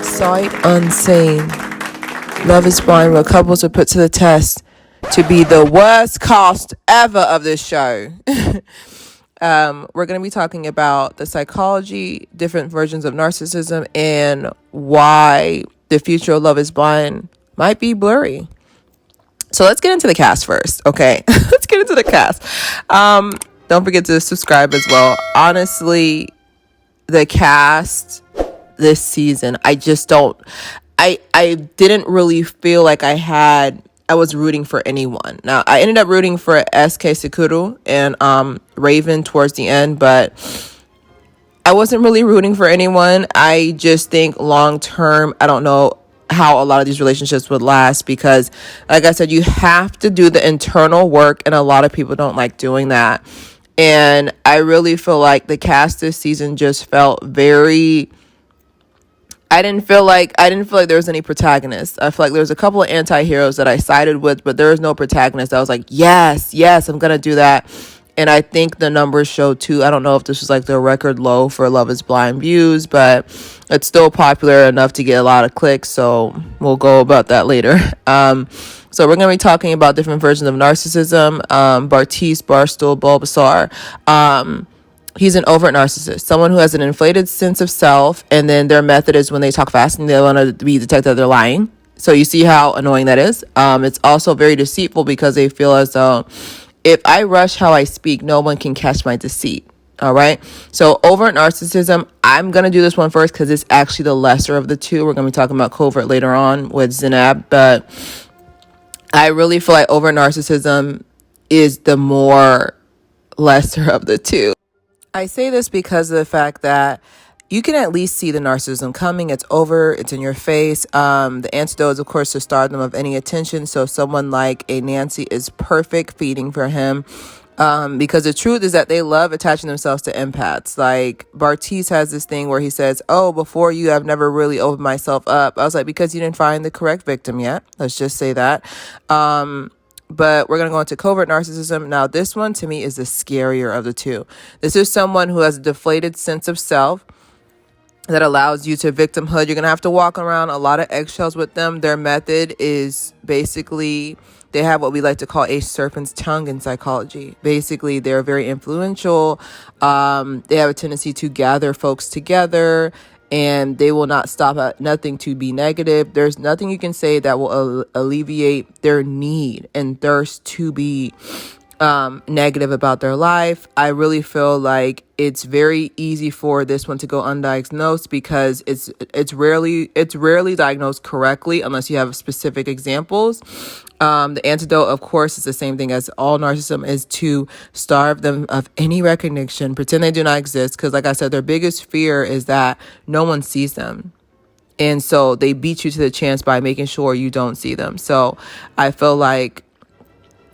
Sight unseen. Love is Blind, where couples are put to the test to be the worst cast ever of this show. We're going to be talking about the psychology, different versions of narcissism, and why the future of Love is Blind might be blurry. So let's get into the cast first, okay? Let's get into the cast. Don't forget to subscribe as well. Honestly, the cast this season, I didn't really feel like I was rooting for anyone. Now, I ended up rooting for SK Sakuru and Raven towards the end, but I wasn't really rooting for anyone. I just think long term, I don't know how a lot of these relationships would last because, like I said, you have to do the internal work, and a lot of people don't like doing that. And I really feel like the cast this season just felt very... I didn't feel like there was any protagonists. I feel like there was a couple of anti-heroes that I sided with, but there was no protagonist. I was like, yes, I'm going to do that. And I think the numbers show too. I don't know if this was like the record low for Love is Blind views, but it's still popular enough to get a lot of clicks. So we'll go about that later. So we're going to be talking about different versions of narcissism. Bartise, Barstool, Bulbasaur. He's an overt narcissist, someone who has an inflated sense of self, and then their method is when they talk fast and they want to be detected that they're lying. So you see how annoying that is. It's also very deceitful because they feel as though if I rush how I speak, no one can catch my deceit. All right. So overt narcissism, I'm going to do this one first because it's actually the lesser of the two. We're going to be talking about covert later on with Zinab, but I really feel like overt narcissism is the more lesser of the two. I say this because of the fact that you can at least see the narcissism coming. It's over. It's in your face. The antidote is, of course, to starve them of any attention. So someone like a Nancy is perfect feeding for him. Because the truth is that they love attaching themselves to empaths. Like Bartise has this thing where he says, oh, before you, I've never really opened myself up. I was like, because you didn't find the correct victim yet. Let's just say that. But we're going to go into covert narcissism. Now, this one to me is the scarier of the two. This is someone who has a deflated sense of self that allows you to victimhood. You're going to have to walk around a lot of eggshells with them. Their method is basically, they have what we like to call a serpent's tongue in psychology. Basically, they're very influential. They have a tendency to gather folks together, and they will not stop at nothing to be negative. There's nothing you can say that will alleviate their need and thirst to be negative about their life. I really feel like it's very easy for this one to go undiagnosed because it's rarely diagnosed correctly unless you have specific examples. The antidote, of course, is the same thing as all narcissism, is to starve them of any recognition, pretend they do not exist. Because like I said, their biggest fear is that no one sees them. And so they beat you to the chance by making sure you don't see them. So I feel like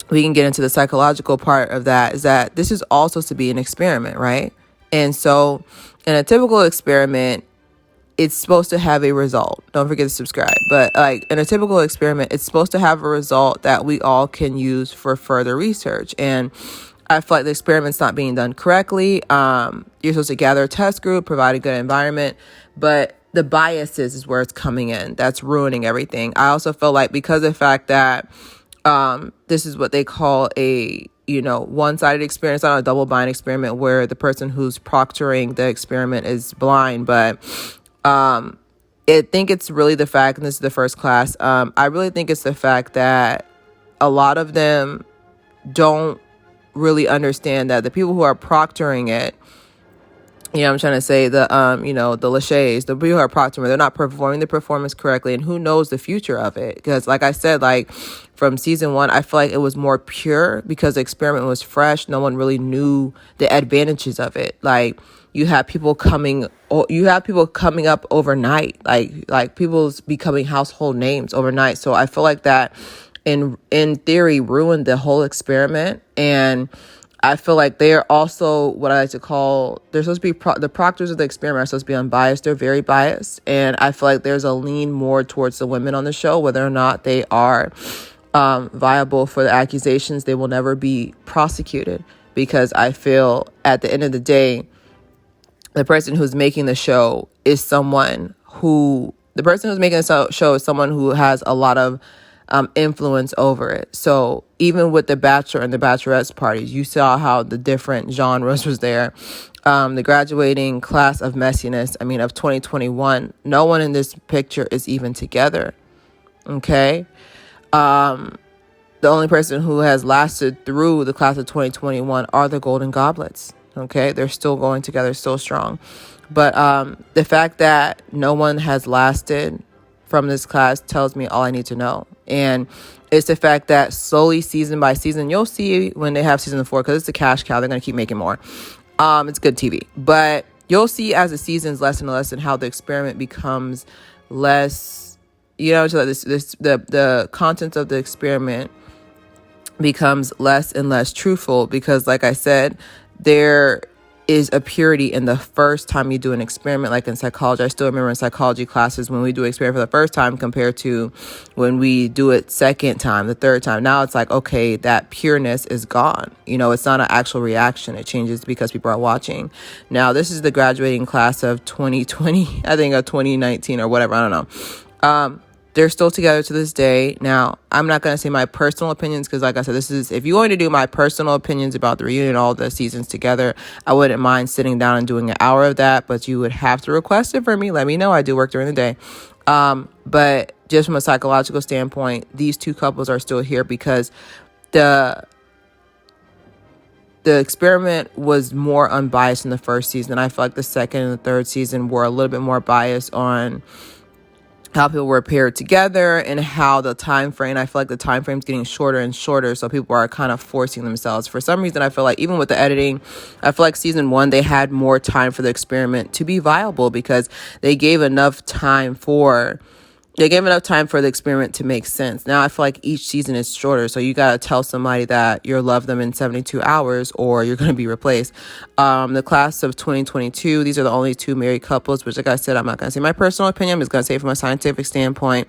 we can get into the psychological part of that, is that this is all supposed to be an experiment, right? And so in a typical experiment, it's supposed to have a result. Don't forget to subscribe. But like in a typical experiment, it's supposed to have a result that we all can use for further research. And I feel like the experiment's not being done correctly. You're supposed to gather a test group, provide a good environment, but the biases is where it's coming in. That's ruining everything. I also feel like because of the fact that this is what they call a, one-sided experience, not a double-blind experiment where the person who's proctoring the experiment is blind. But I think it's really the fact, and this is the first class, I really think it's the fact that a lot of them don't really understand that the people who are proctoring it, I'm trying to say the Lachey's, the people who are proctoring, they're not performing the performance correctly, and who knows the future of it? Because like I said, like from season 1, I feel like it was more pure because the experiment was fresh. No one really knew the advantages of it. Like you have people coming up overnight, like people's becoming household names overnight. So I feel like that in theory ruined the whole experiment. And I feel like they are also what I like to call, they're supposed to be, the proctors of the experiment are supposed to be unbiased. They're very biased. And I feel like there's a lean more towards the women on the show, whether or not they are viable for the accusations. They will never be prosecuted because I feel at the end of the day, the person who's making the show is someone who The person who's making this show is someone who has a lot of influence over it. So even with the Bachelor and the Bachelorette's parties, you saw how the different genres was there. The graduating class of messiness, of 2021, no one in this picture is even together. Okay? The only person who has lasted through the class of 2021 are the Golden Goblets. Okay? They're still going together, still strong. But the fact that no one has lasted from this class tells me all I need to know. And it's the fact that slowly, season by season, you'll see when they have season 4, because it's a cash cow, they're going to keep making more. It's good TV. But you'll see as the seasons less and less and how the experiment becomes less, so the content of the experiment becomes less and less truthful, because like I said, there is a purity in the first time you do an experiment. Like in psychology, I still remember in psychology classes when we do an experiment for the first time compared to when we do it second time, the third time. Now it's like, okay, that pureness is gone. It's not an actual reaction. It changes because people are watching. Now, this is the graduating class of 2020, I think, of 2019 or whatever. I don't know. They're still together to this day. Now, I'm not going to say my personal opinions because, like I said, if you're going to do my personal opinions about the reunion, all the seasons together, I wouldn't mind sitting down and doing an hour of that, but you would have to request it for me. Let me know. I do work during the day. But just from a psychological standpoint, these two couples are still here because the experiment was more unbiased in the first season. I feel like the second and the third season were a little bit more biased on how people were paired together and how the time frame, I feel like the time frame is getting shorter and shorter. So people are kind of forcing themselves. For some reason, I feel like even with the editing, I feel like season 1, they had more time for the experiment to be viable because they gave enough time for the experiment to make sense. Now I feel like each season is shorter. So you got to tell somebody that you'll love them in 72 hours or you're going to be replaced. The class of 2022, these are the only 2 married couples, which, like I said, I'm not going to say my personal opinion. I'm just going to say from a scientific standpoint,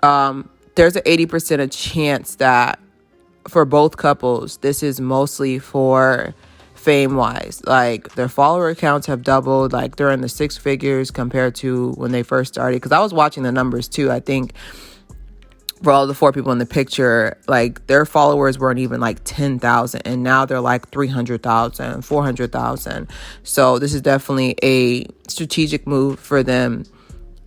there's an 80% chance that for both couples, this is mostly for fame wise. Like their follower counts have doubled, like they're in the 6 figures compared to when they first started. Because I was watching the numbers too. I think for all the 4 people in the picture, like their followers weren't even like 10,000 and now they're like 300,000, 400,000. So this is definitely a strategic move for them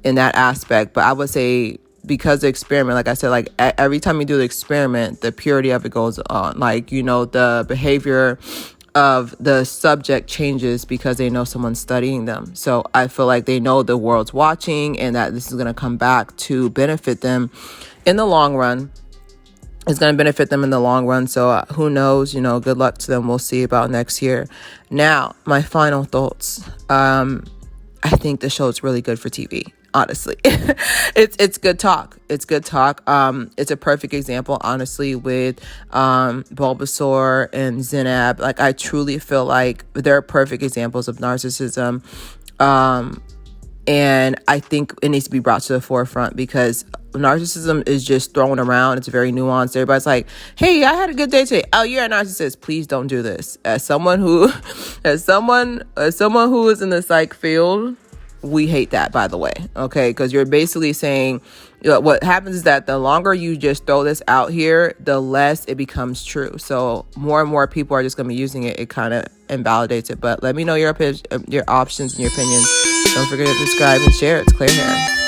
in that aspect. But I would say because the experiment, like I said, like every time you do the experiment, the purity of it goes on. Like, the behavior of the subject changes because they know someone's studying them. So I feel like they know the world's watching and that this is going to come back to benefit them in the long run. It's going to benefit them in the long run. So who knows, good luck to them. We'll see about next year. Now, my final thoughts. I think the show is really good for TV. Honestly, it's good talk. It's good talk. It's a perfect example, honestly, with Bulbasaur and Zenab. Like, I truly feel like they're perfect examples of narcissism. And I think it needs to be brought to the forefront because narcissism is just thrown around. It's very nuanced. Everybody's like, hey, I had a good day today. Oh, you're a narcissist. Please don't do this. As someone who is in the psych field, we hate that, by the way, okay? Because you're basically saying, what happens is that the longer you just throw this out here, the less it becomes true. So more and more people are just going to be using it. It kind of invalidates it. But let me know your options and your opinions. Don't forget to subscribe and share. It's Claire here.